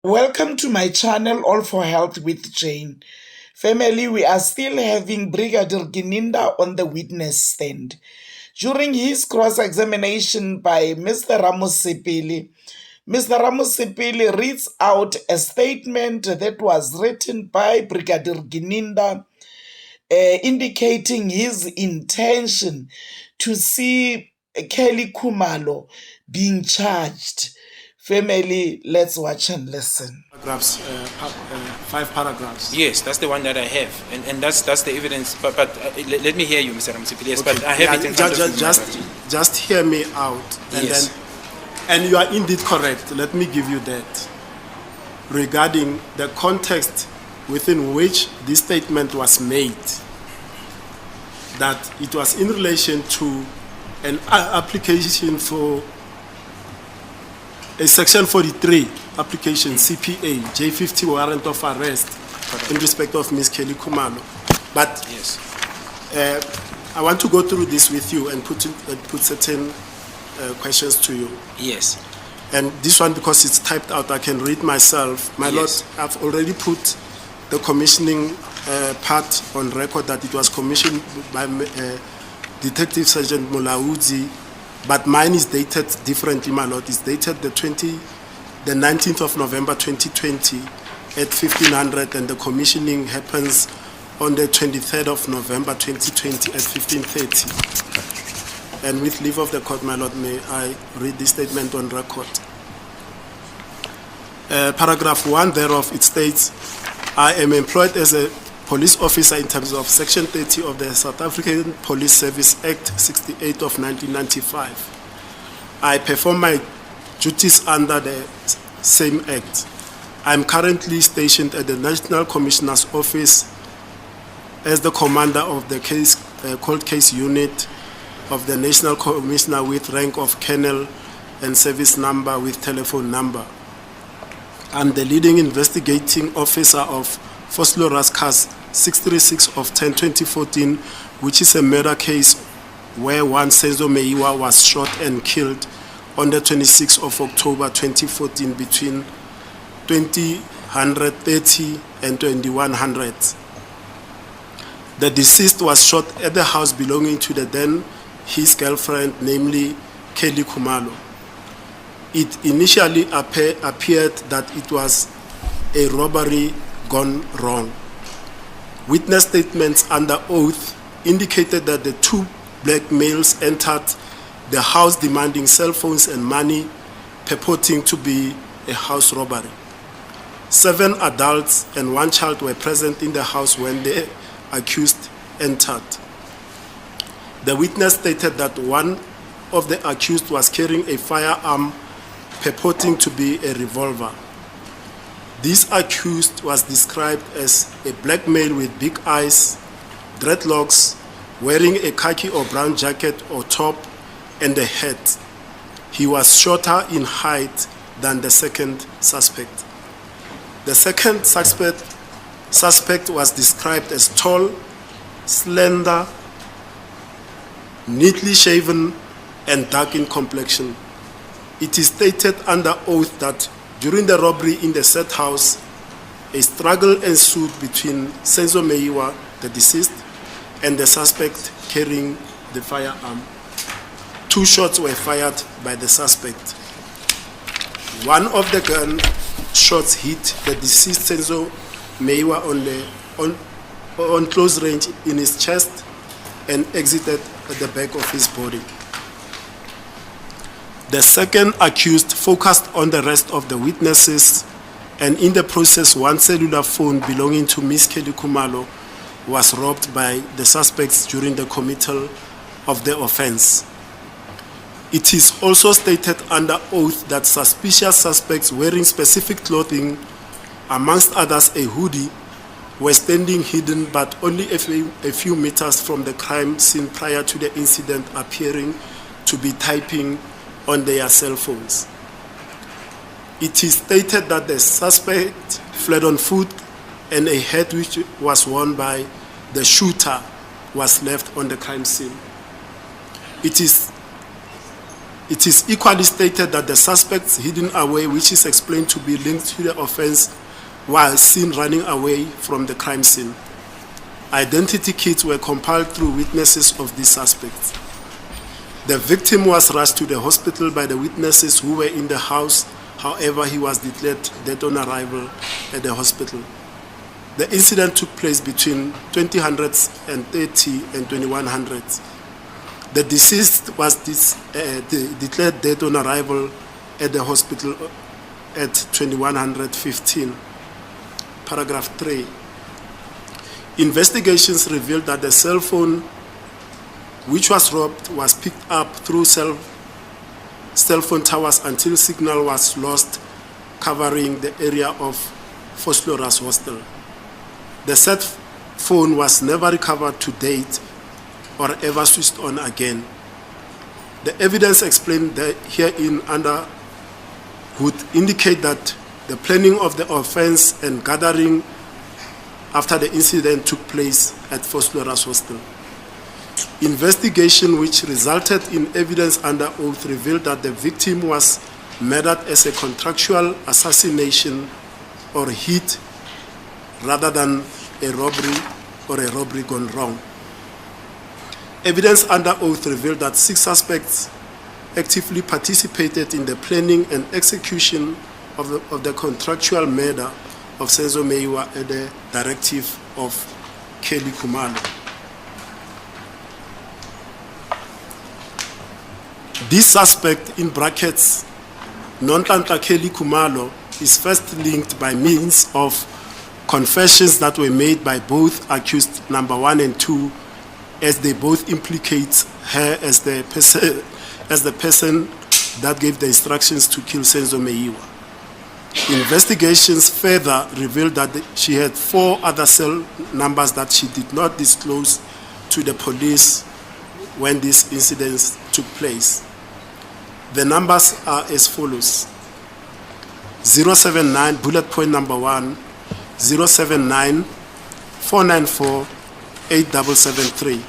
Welcome to my channel, All for Health with Jane. Family, we are still having Brigadier Gininda on the witness stand. During his cross-examination by Mr. Ramosipili, Mr. Ramosipili reads out a statement that was written by Brigadier Gininda, indicating his intention to see Kelly Khumalo being charged. Family, let's watch and listen. Paragraphs, 5 paragraphs. Yes, that's the one that I have, and that's the evidence. But let me hear you, Mr. Ramsipili. Yes, okay. But I have it in front of me. Just hear me out, and yes. And you are indeed correct. Let me give you that. Regarding the context within which this statement was made, that it was in relation to an application for a Section 43 application, CPA, J50 warrant of arrest in respect of Ms. Kelly Khumalo. But yes. I want to go through this with you and put certain questions to you. Yes. And this one, because it's typed out, I can read myself. My yes. Lord, I've already put the commissioning part on record that it was commissioned by Detective Sergeant Mulaudzi. But mine is dated differently, my Lord. It's dated the 19th of November 2020 at 1500, and the commissioning happens on the 23rd of November 2020 at 1530. And with leave of the court, my Lord, may I read this statement on record. Paragraph 1 thereof, it states, I am employed as a police officer in terms of Section 30 of the South African Police Service Act 68 of 1995. I perform my duties under the same act. I am currently stationed at the National Commissioner's Office as the commander of the cold case unit of the National Commissioner with rank of Colonel and service number with telephone number. I'm the leading investigating officer of Foslo Raskas 636 of 10/2014, which is a murder case where one Senzo Meyiwa was shot and killed on the 26th of October 2014 between 20:30 and 2100. The deceased was shot at the house belonging to the then his girlfriend, namely Kelly Khumalo. It initially appeared that it was a robbery gone wrong. Witness statements under oath indicated that the two black males entered the house demanding cell phones and money, purporting to be a house robbery. 7 adults and 1 child were present in the house when the accused entered. The witness stated that one of the accused was carrying a firearm, purporting to be a revolver. This accused was described as a black male with big eyes, dreadlocks, wearing a khaki or brown jacket or top and a hat. He was shorter in height than the second suspect. The second suspect was described as tall, slender, neatly shaven, and dark in complexion. It is stated under oath that during the robbery in the said house, a struggle ensued between Senzo Meyiwa, the deceased, and the suspect carrying the firearm. 2 shots were fired by the suspect. One of the gun shots hit the deceased Senzo Meyiwa on close range in his chest and exited at the back of his body. The second accused focused on the rest of the witnesses, and in the process, 1 cellular phone belonging to Ms. Kelly Khumalo was robbed by the suspects during the committal of the offense. It is also stated under oath that suspicious suspects wearing specific clothing, amongst others a hoodie, were standing hidden but only a few meters from the crime scene prior to the incident, appearing to be typing on their cell phones. It is stated that the suspect fled on foot and a hat which was worn by the shooter was left on the crime scene. It is It is equally stated that the suspect's hidden away, which is explained to be linked to the offense, was seen running away from the crime scene. Identity kits were compiled through witnesses of these suspects. The victim was rushed to the hospital by the witnesses who were in the house. However, he was declared dead on arrival at the hospital. The incident took place between 2030 and 2100. The deceased was declared dead on arrival at the hospital at 2115. Paragraph 3. Investigations revealed that the cell phone which was robbed was picked up through cell phone towers until signal was lost, covering the area of Foslora's hostel. The said phone was never recovered to date or ever switched on again. The evidence explained herein under would indicate that the planning of the offense and gathering after the incident took place at Foslora's hostel. Investigation which resulted in evidence under oath revealed that the victim was murdered as a contractual assassination or hit rather than a robbery or a robbery gone wrong. Evidence under oath revealed that 6 suspects actively participated in the planning and execution of the contractual murder of Senzo Meyiwa at the directive of Kelly Khumalo. This suspect, in brackets, Nonhlanhla Kelly Khumalo, is first linked by means of confessions that were made by both accused number 1 and 2, as they both implicate her as the person that gave the instructions to kill Senzo Meyiwa. Investigations further revealed that she had 4 other cell numbers that she did not disclose to the police when these incidents took place. The numbers are as follows: 079, bullet point number 1, 079 494 8773.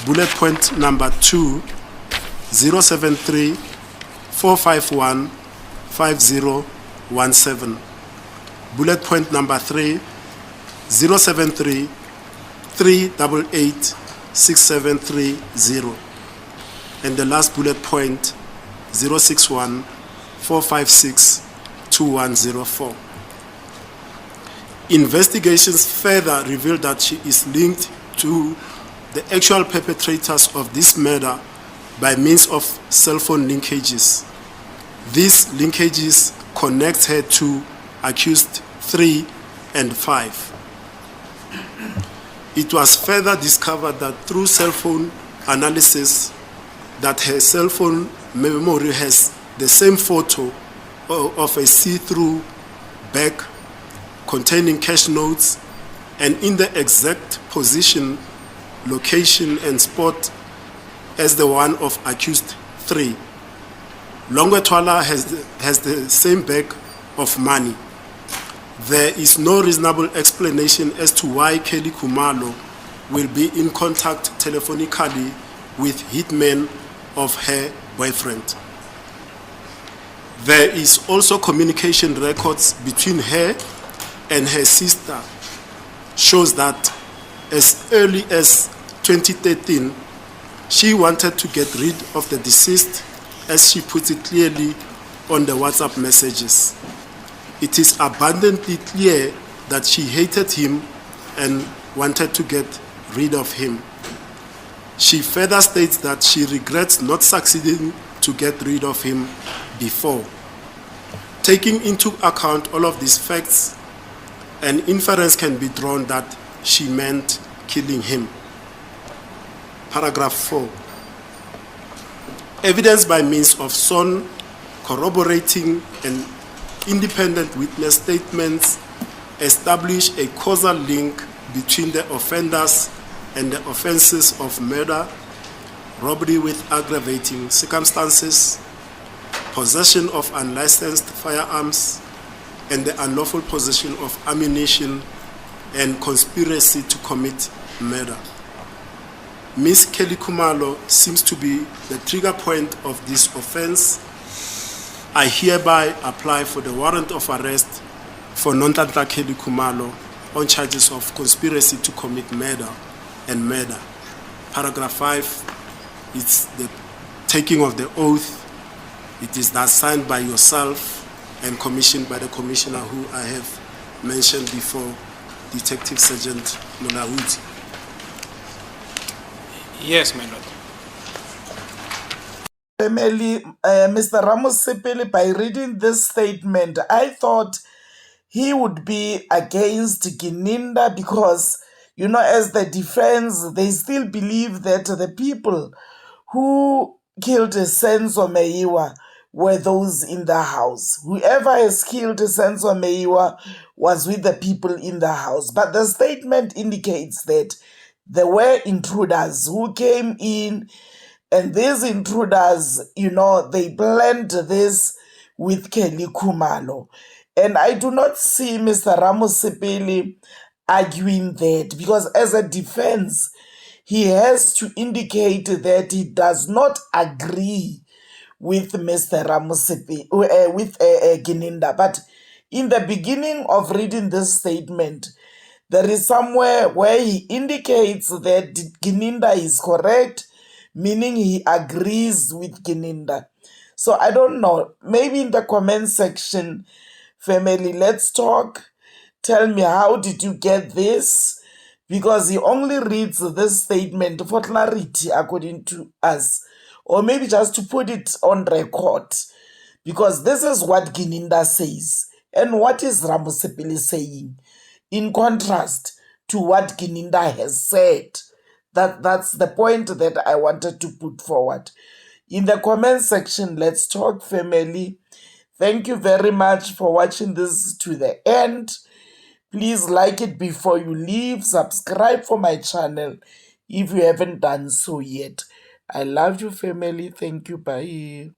Bullet point number 2, 073 451 5017. Bullet point number 3, 073 388 6730. And the last bullet point, 061 456 2104. Investigations further revealed that she is linked to the actual perpetrators of this murder by means of cell phone linkages. These linkages connect her to accused 3 and 5. It was further discovered that through cell phone analysis that her cell phone memory has the same photo of a see-through bag containing cash notes and in the exact position, location and spot as the one of accused 3. Longwetwala has the same bag of money. There is no reasonable explanation as to why Kelly Khumalo will be in contact telephonically with hitmen of her boyfriend. There is also communication records between her and her sister shows that as early as 2013, she wanted to get rid of the deceased, as she puts it clearly on the WhatsApp messages. It is abundantly clear that she hated him and wanted to get rid of him. She further states that she regrets not succeeding to get rid of him before. Taking into account all of these facts, an inference can be drawn that she meant killing him. Paragraph 4. Evidence by means of sworn, corroborating, and independent witness statements establish a causal link between the offenders and the offenses of murder, robbery with aggravating circumstances, possession of unlicensed firearms, and the unlawful possession of ammunition, and conspiracy to commit murder. Miss Kelly Khumalo seems to be the trigger point of this offense. I hereby apply for the warrant of arrest for Nonhlanhla Kelly Khumalo on charges of conspiracy to commit murder and murder. Paragraph 5, it's the taking of the oath. It is that signed by yourself and commissioned by the commissioner who I have mentioned before, Detective Sergeant Molaudi. Yes, my lord. Family, Mr. Ramosipili, by reading this statement, I thought he would be against Gininda because, as the defense, they still believe that the people who killed Senzo Meyiwa were those in the house. Whoever has killed Senzo Meyiwa was with the people in the house. But the statement indicates that there were intruders who came in, and these intruders, they blend this with Kelly Khumalo. And I do not see Mr. Ramosipili arguing that, because as a defense, he has to indicate that he does not agree with Mr. with Gininda. But in the beginning of reading this statement, there is somewhere where he indicates that Gininda is correct, meaning he agrees with Gininda. So I don't know. Maybe in the comment section, family, let's talk. Tell me, how did you get this? Because he only reads this statement for clarity, according to us, or maybe just to put it on record, because this is what Gininda says. And what is Ramosipili saying? In contrast to what Gininda has said. That's the point that I wanted to put forward. In the comment section, let's talk, family. Thank you very much for watching this to the end. Please like it before you leave. Subscribe for my channel if you haven't done so yet. I love you, family. Thank you. Bye.